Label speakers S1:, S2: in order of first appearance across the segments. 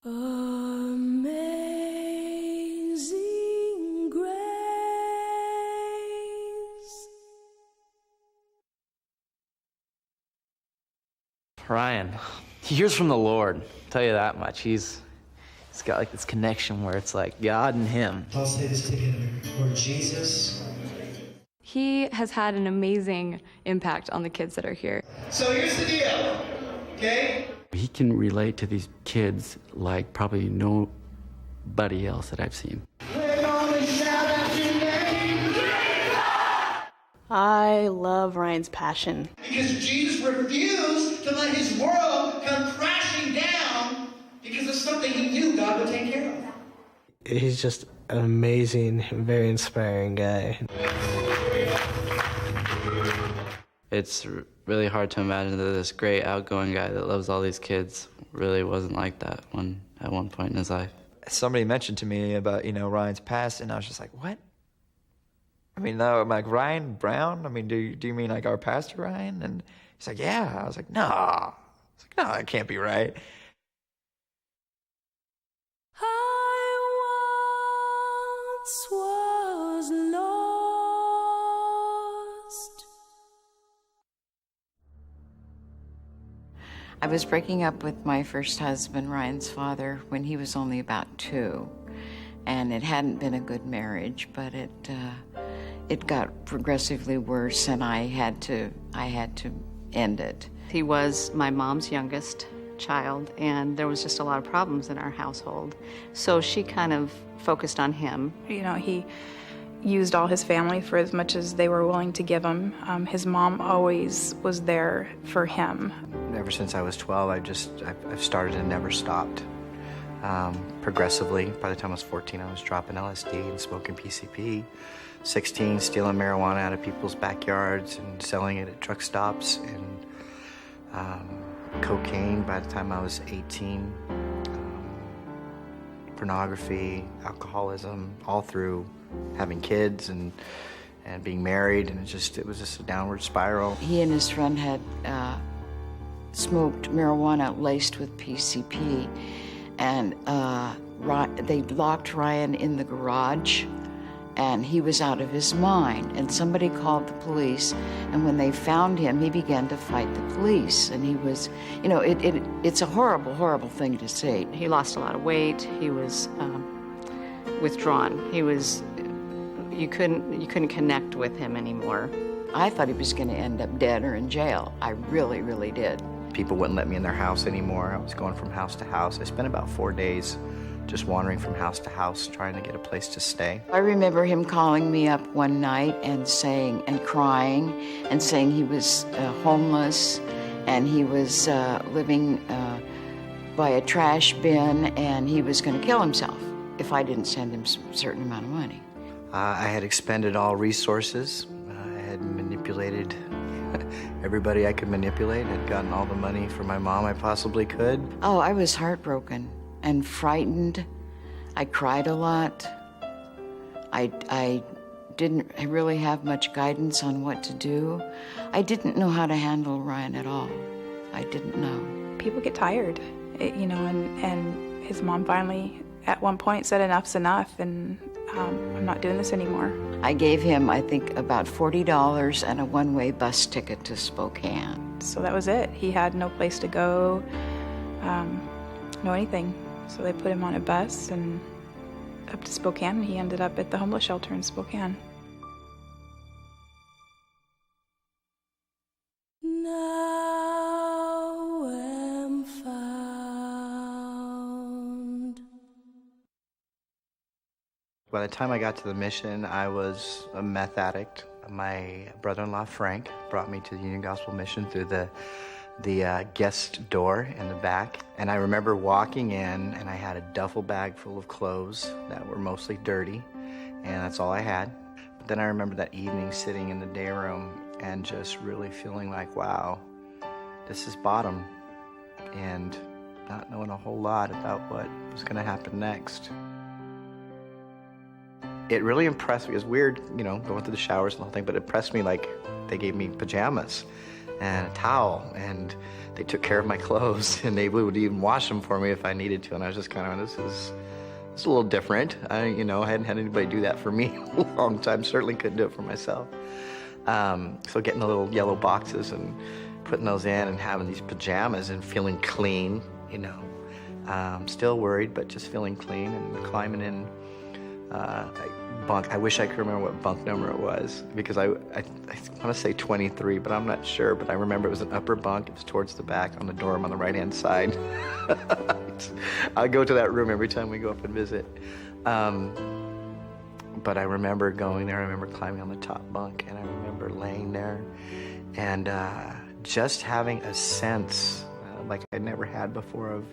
S1: Amazing grace.
S2: Ryan, he hears from the Lord. I'll tell you that much. He's got like this connection where it's like God and him.
S3: Let's say this together. Lord Jesus.
S4: He has had an amazing impact on the kids that are here.
S3: So here's the deal, okay?
S5: He can relate to these kids like probably nobody else that I've seen.
S3: We're gonna shout out your name.
S6: I love Ryan's passion.
S3: Because Jesus refused to let his world come crashing down because of something he knew God would take care of.
S7: He's just an amazing, very inspiring guy.
S5: It's really hard to imagine that this great outgoing guy that loves all these kids really wasn't like that at one point in his life.
S8: Somebody mentioned to me about, Ryan's past, and I was just like, what? I mean, no, I'm like, Ryan Brown? I mean, do you mean like our pastor Ryan? And he's like, yeah. I was like, no. I was like, no, that can't be right.
S1: I once was lost.
S9: I was breaking up with my first husband, Ryan's father, when he was only about 2. And it hadn't been a good marriage, but it got progressively worse, and I had to end it.
S4: He was my mom's youngest child, and there was just a lot of problems in our household. So she kind of focused on him.
S6: He used all his family for as much as they were willing to give him. His mom always was there for him.
S10: Ever since I was 12, I've started and never stopped. Progressively, by the time I was 14, I was dropping LSD and smoking PCP. 16, stealing marijuana out of people's backyards and selling it at truck stops, and cocaine by the time I was 18. Pornography, alcoholism, all through having kids and being married, and it was just a downward spiral.
S9: He and his friend had smoked marijuana laced with PCP, and they locked Ryan in the garage, and he was out of his mind. And somebody called the police, and when they found him, he began to fight the police. And he was, it's a horrible, horrible thing to say.
S4: He lost a lot of weight. He was withdrawn. You couldn't connect with him anymore.
S9: I thought he was going to end up dead or in jail. I really, really did.
S10: People wouldn't let me in their house anymore. I was going from house to house. I spent about 4 days just wandering from house to house, trying to get a place to stay.
S9: I remember him calling me up one night and crying and saying he was homeless, and he was living by a trash bin, and he was going to kill himself if I didn't send him a certain amount of money.
S10: I had expended all resources. I had manipulated everybody I could manipulate. I'd gotten all the money from my mom I possibly could.
S9: Oh, I was heartbroken and frightened. I cried a lot. I didn't really have much guidance on what to do. I didn't know how to handle Ryan at all. I didn't know.
S6: People get tired, and his mom finally, at one point, said enough's enough, and I'm not doing this anymore.
S9: I gave him, I think, about $40 and a one-way bus ticket to Spokane.
S6: So that was it. He had no place to go, no anything. So they put him on a bus and up to Spokane, and he ended up at the homeless shelter in Spokane.
S1: Now am found.
S10: By the time I got to the mission, I was a meth addict. My brother-in-law, Frank, brought me to the Union Gospel Mission through the guest door in the back. And I remember walking in, and I had a duffel bag full of clothes that were mostly dirty, and that's all I had. But then I remember that evening sitting in the day room and just really feeling like, wow, this is bottom, and not knowing a whole lot about what was going to happen next. It really impressed me. It was weird, going through the showers and the whole thing, but it impressed me like they gave me pajamas and a towel, and they took care of my clothes, and they would even wash them for me if I needed to. And I was just kind of, this is a little different. I hadn't had anybody do that for me in a long time. Certainly couldn't do it for myself. So getting the little yellow boxes and putting those in and having these pajamas and feeling clean, still worried, but just feeling clean, and climbing in bunk. I wish I could remember what bunk number it was, because I want to say 23, but I'm not sure. But I remember it was an upper bunk. It was towards the back on the dorm on the right-hand side. I go to that room every time we go up and visit. But I remember going there. I remember climbing on the top bunk, and I remember laying there and just having a sense like I'd never had before of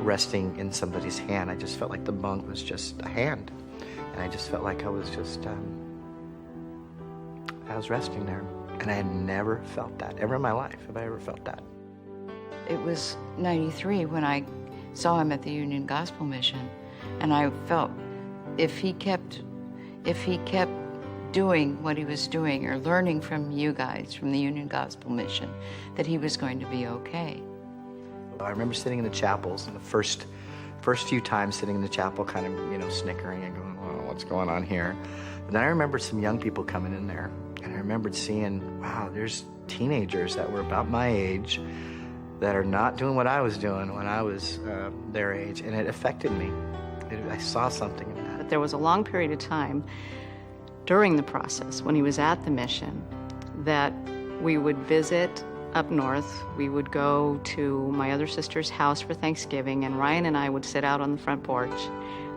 S10: resting in somebody's hand. I just felt like the bunk was just a hand. And I just felt like I was just, I was resting there. And I had never felt that, ever in my life have I ever felt that.
S9: It was 93 when I saw him at the Union Gospel Mission, and I felt if he kept doing what he was doing, or learning from you guys, from the Union Gospel Mission, that he was going to be okay.
S10: I remember sitting in the chapels, and the first few times sitting in the chapel, kind of, snickering and going, oh, what's going on here? But then I remember some young people coming in there, and I remembered seeing, wow, there's teenagers that were about my age that are not doing what I was doing when I was their age, and it affected me. I saw something in that.
S4: But there was a long period of time during the process when he was at the mission that we would visit up north. We would go to my other sister's house for Thanksgiving, and Ryan and I would sit out on the front porch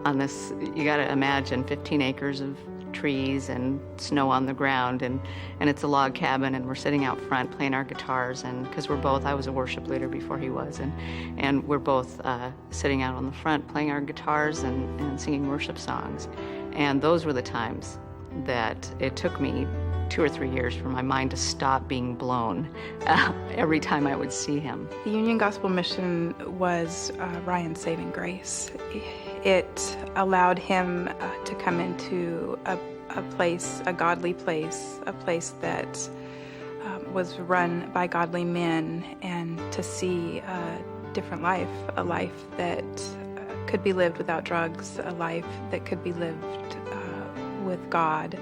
S4: on this, you gotta imagine, 15 acres of trees and snow on the ground, and it's a log cabin, and we're sitting out front playing our guitars, and because I was a worship leader before he was, and we're both sitting out on the front playing our guitars and singing worship songs. And those were the times that it took me 2 or 3 years for my mind to stop being blown every time I would see him.
S6: The Union Gospel Mission was Ryan's saving grace. It allowed him to come into a place, a godly place, a place that was run by godly men, and to see a different life, a life that could be lived without drugs, a life that could be lived with God,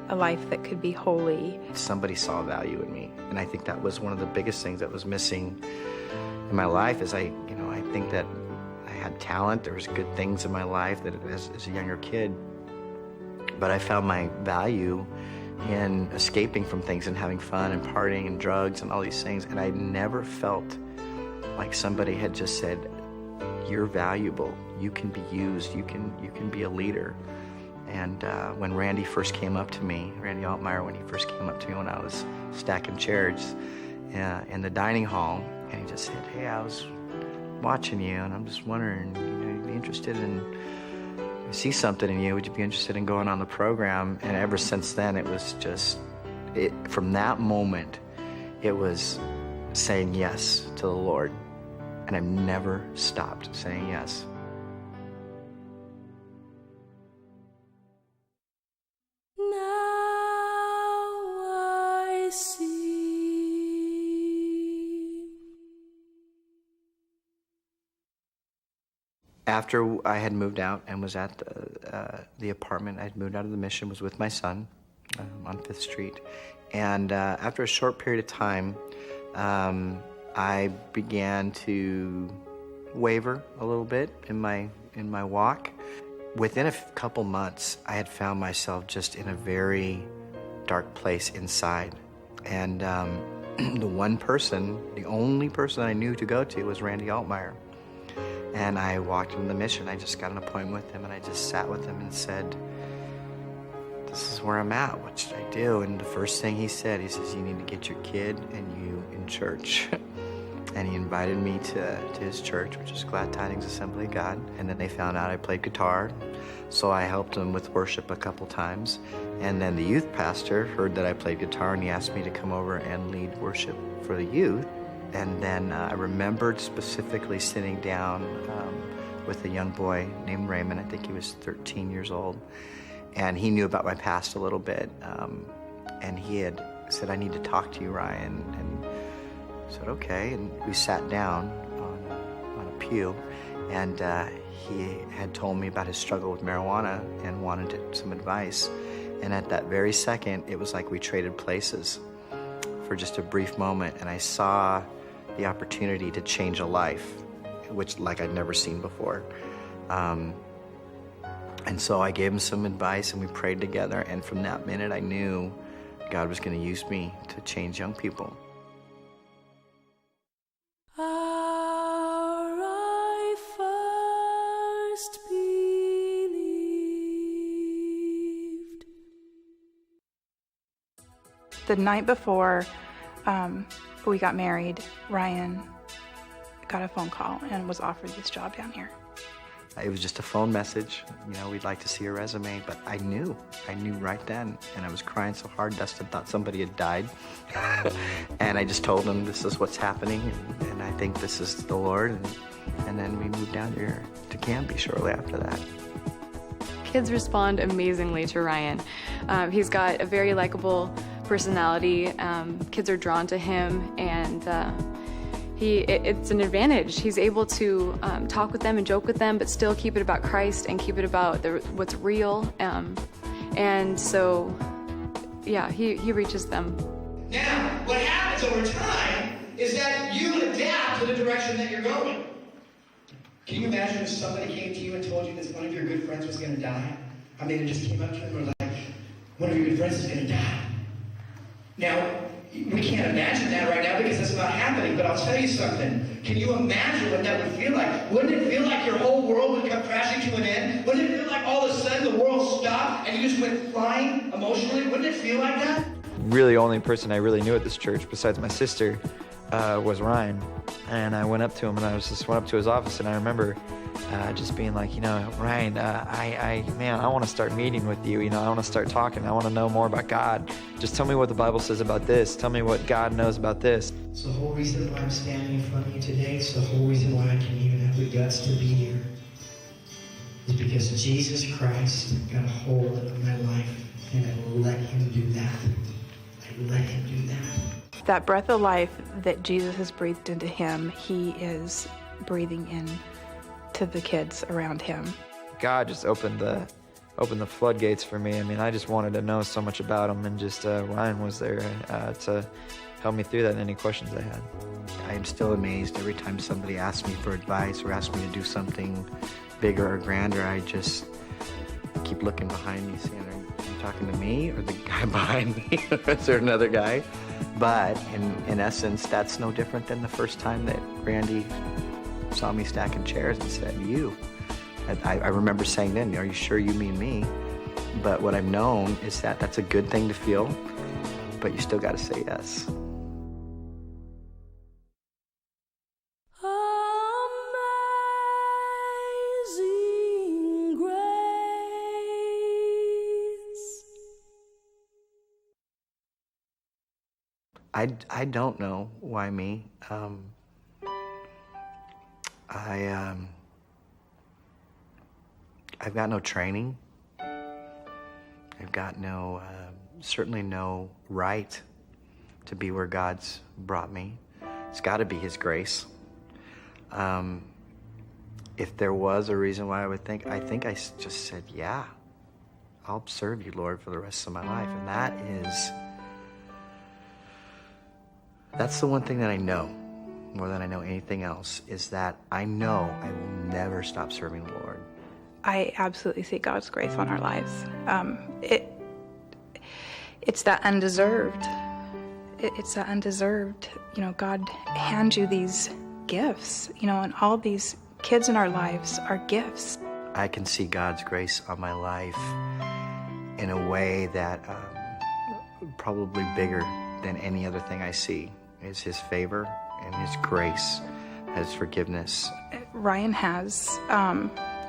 S6: a life that could be holy.
S10: Somebody saw value in me, and I think that was one of the biggest things that was missing in my life. Is I think that I had talent. There was good things in my life that as a younger kid, but I found my value in escaping from things and having fun and partying and drugs and all these things. And I never felt like somebody had just said, "You're valuable. You can be used. You can be a leader." And when Randy first came up to me, Randy Altmeyer, when he first came up to me when I was stacking chairs in the dining hall, and he just said, "Hey, I was watching you, and I'm just wondering, you'd be interested in, I see something in you, would you be interested in going on the program?" And ever since then, it was just, from that moment, it was saying yes to the Lord. And I've never stopped saying yes. After I had moved out and was at the apartment, I had moved out of the mission, was with my son on 5th Street. And after a short period of time, I began to waver a little bit in my walk. Within a couple months, I had found myself just in a very dark place inside. And the only person I knew to go to was Randy Altmeyer. And I walked into the mission. I just got an appointment with him, and I just sat with him and said, "This is where I'm at. What should I do?" And the first thing he said, he says, "You need to get your kid and you in church." And he invited me to his church, which is Glad Tidings Assembly of God. And then they found out I played guitar, so I helped them with worship a couple times. And then the youth pastor heard that I played guitar, and he asked me to come over and lead worship for the youth. And then I remembered specifically sitting down with a young boy named Raymond. I think he was 13 years old. And he knew about my past a little bit. And he had said, I need to talk to you, Ryan. And I said, okay. And we sat down on a pew, and he had told me about his struggle with marijuana and wanted some advice. And at that very second, it was like we traded places for just a brief moment, and I saw the opportunity to change a life, which like I'd never seen before. And so I gave him some advice, and we prayed together, and from that minute I knew God was going to use me to change young people.
S1: I first believed.
S6: The night before we got married, Ryan got a phone call and was offered this job down here.
S10: It was just a phone message, we'd like to see your resume, but I knew right then, and I was crying so hard, Dustin thought somebody had died. And I just told him, this is what's happening, and I think this is the Lord, and then we moved down here to Canby shortly after that.
S11: Kids respond amazingly to Ryan. He's got a very likable personality. Kids are drawn to him, and it's an advantage. He's able to talk with them and joke with them, but still keep it about Christ and keep it about what's real. And so, yeah, he reaches them.
S3: Now, what happens over time is that you adapt to the direction that you're going. Can you imagine if somebody came to you and told you that one of your good friends was going to die? I mean, it just came up to him and was like, one of your good friends is going to die. Now, we can't imagine that right now because that's not happening, but I'll tell you something. Can you imagine what that would feel like? Wouldn't it feel like your whole world would come crashing to an end? Wouldn't it feel like all of a sudden the world stopped and you just went flying emotionally? Wouldn't it feel like that?
S8: Really, only person I really knew at this church besides my sister was Ryan. And I went up to him, and I went up to his office, and I remember just being like, Ryan, I want to start meeting with you. I want to start talking. I want to know more about God. Just tell me what the Bible says about this. Tell me what God knows about this.
S3: It's the whole reason why I'm standing in front of you today. It's the whole reason why I can even have the guts to be here. It's because Jesus Christ got a hold of my life, and I let him do that. I let him do that.
S6: That breath of life that Jesus has breathed into him, he is breathing in to the kids around him.
S8: God just opened the floodgates for me. I mean, I just wanted to know so much about him, and just Ryan was there to help me through that and any questions I had.
S10: I am still amazed every time somebody asks me for advice or asks me to do something bigger or grander. I just keep looking behind me, seeing, are you talking to me or the guy behind me? Is there another guy? But in essence, that's no different than the first time that Randy saw me stacking chairs and said, you. I remember saying then, are you sure you mean me? But what I've known is that that's a good thing to feel, but you still got to say yes.
S1: Amazing grace.
S10: I don't know why me. I've got no training. I've got no, certainly no right to be where God's brought me. It's got to be His grace. If there was a reason why I think I just said, yeah, I'll serve you, Lord, for the rest of my life. And that's the one thing that I know, more than I know anything else, is that I know I will never stop serving the Lord.
S6: I absolutely see God's grace on our lives. It's that undeserved. It's that undeserved. God hands you these gifts, and all these kids in our lives are gifts.
S10: I can see God's grace on my life in a way that probably bigger than any other thing I see. Is His favor and His grace, His forgiveness.
S6: Ryan has,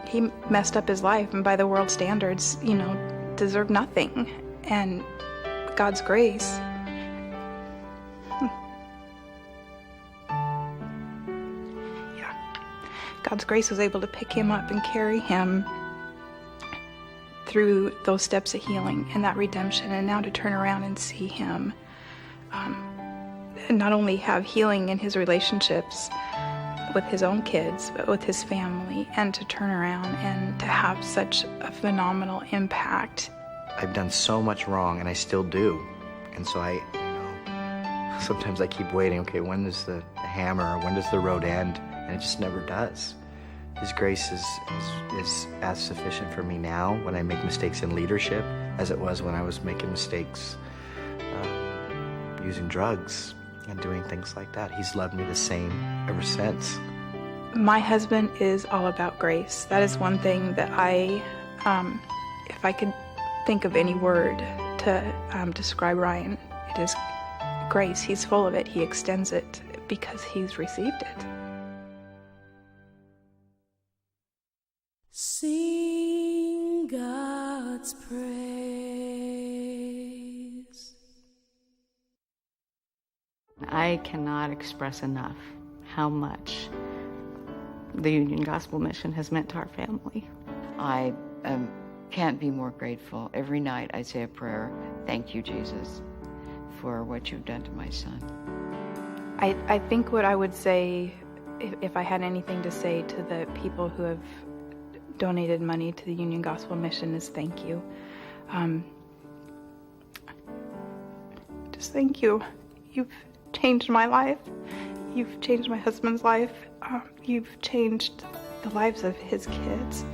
S6: he messed up his life, and by the world standards, deserved nothing. And God's grace, God's grace was able to pick him up and carry him through those steps of healing and that redemption, and now to turn around and see him not only have healing in his relationships with his own kids, but with his family, and to turn around and to have such a phenomenal impact.
S10: I've done so much wrong, and I still do. And so sometimes I keep waiting, okay, when does the hammer, when does the road end? And it just never does. His grace is as sufficient for me now when I make mistakes in leadership as it was when I was making mistakes using drugs and doing things like that. He's loved me the same ever since.
S6: My husband is all about grace. That is one thing that if I could think of any word to describe Ryan, it is grace. He's full of it. He extends it because he's received it.
S1: Sing God's praise.
S4: I cannot express enough how much the Union Gospel Mission has meant to our family.
S9: I can't be more grateful. Every night I say a prayer, thank you, Jesus, for what you've done to my son.
S6: I think what I would say, if I had anything to say to the people who have donated money to the Union Gospel Mission, is thank you. Just thank you. You've changed my life. You've changed my husband's life. You've changed the lives of his kids.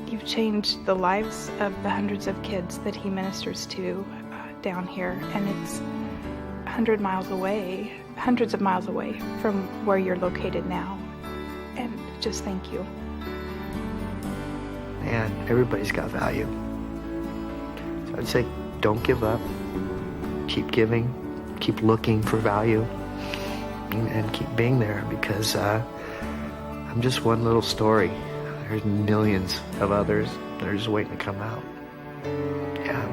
S6: You've changed the lives of the hundreds of kids that he ministers to down here. And it's 100 miles away, hundreds of miles away from where you're located now. And just thank you.
S10: Man, everybody's got value. So I'd say don't give up. Keep giving. Keep looking for value. And keep being there, because I'm just one little story. There's millions of others that are just waiting to come out. Yeah.